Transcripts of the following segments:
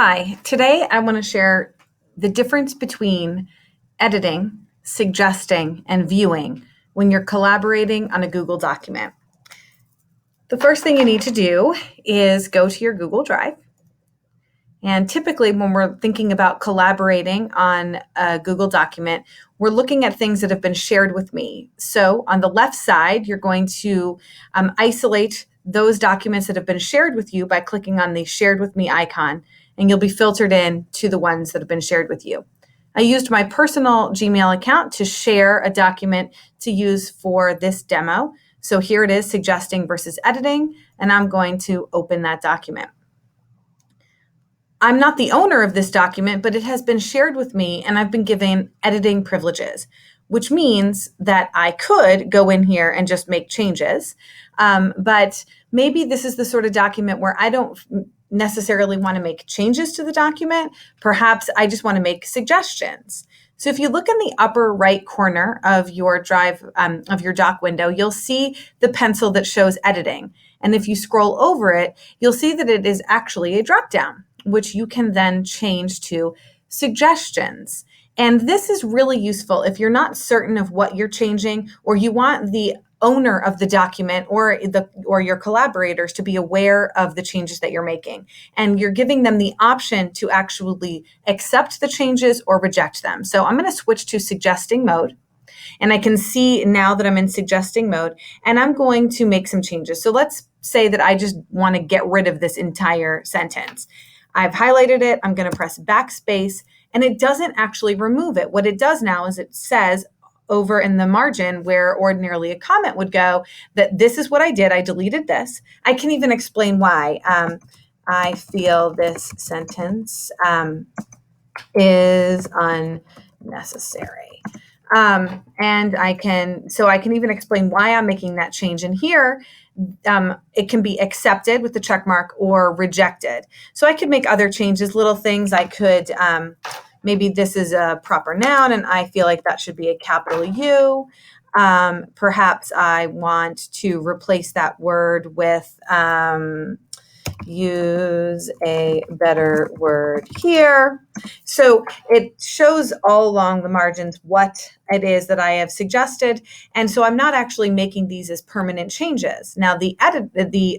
Hi, today I want to share the difference between editing, suggesting, and viewing when you're collaborating on a Google document. The first thing you need to do is go to your Google Drive. And typically, when we're thinking about collaborating on a Google document, we're looking at things that have been shared with me. So on the left side, you're going to isolate those documents that have been shared with you by clicking on the shared with me icon, and you'll be filtered in to the ones that have been shared with you. I used my personal Gmail account to share a document to use for this demo. So here it is, suggesting versus editing, and I'm going to open that document. I'm not the owner of this document, but it has been shared with me and I've been given editing privileges, which means that I could go in here and just make changes. But maybe this is the sort of document where I don't necessarily want to make changes to the document. Perhaps I just want to make suggestions. So if you look in the upper right corner of your drive, of your doc window, you'll see the pencil that shows editing. And if you scroll over it, you'll see that it is actually a dropdown, which you can then change to suggestions. And this is really useful if you're not certain of what you're changing, or you want the owner of the document or your collaborators to be aware of the changes that you're making. And you're giving them the option to actually accept the changes or reject them. So I'm going to switch to suggesting mode. And I can see now that I'm in suggesting mode, and I'm going to make some changes. So let's say that I just want to get rid of this entire sentence. I've highlighted it. I'm going to press backspace, and it doesn't actually remove it. What it does now is it says over in the margin where ordinarily a comment would go that this is what I did. I deleted this. I can even explain why. I feel this sentence is unnecessary. And I can even explain why I'm making that change. And here, it can be accepted with the check mark or rejected. So I could make other changes, little things. I could, maybe this is a proper noun and I feel like that should be a capital U. Perhaps I want to replace that word with, use a better word here. So it shows all along the margins what it is that I have suggested. And so I'm not actually making these as permanent changes. Now the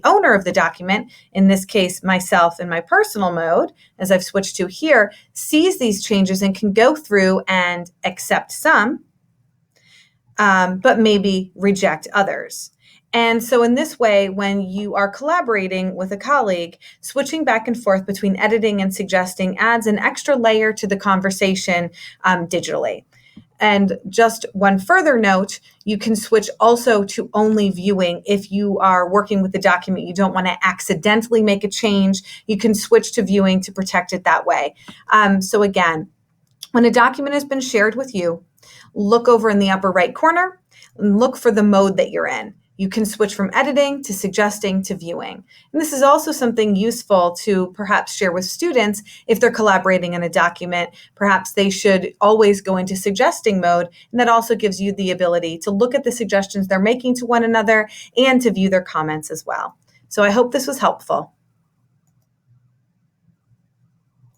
owner of the document, in this case, myself in my personal mode, as I've switched to here, sees these changes and can go through and accept some, but maybe reject others. And so in this way, when you are collaborating with a colleague, switching back and forth between editing and suggesting adds an extra layer to the conversation digitally. And just one further note, you can switch also to only viewing. If you are working with the document, you don't want to accidentally make a change, you can switch to viewing to protect it that way. So again, when a document has been shared with you, look over in the upper right corner and look for the mode that you're in. You can switch from editing to suggesting to viewing. And this is also something useful to perhaps share with students if they're collaborating in a document. Perhaps they should always go into suggesting mode, and that also gives you the ability to look at the suggestions they're making to one another and to view their comments as well. So I hope this was helpful.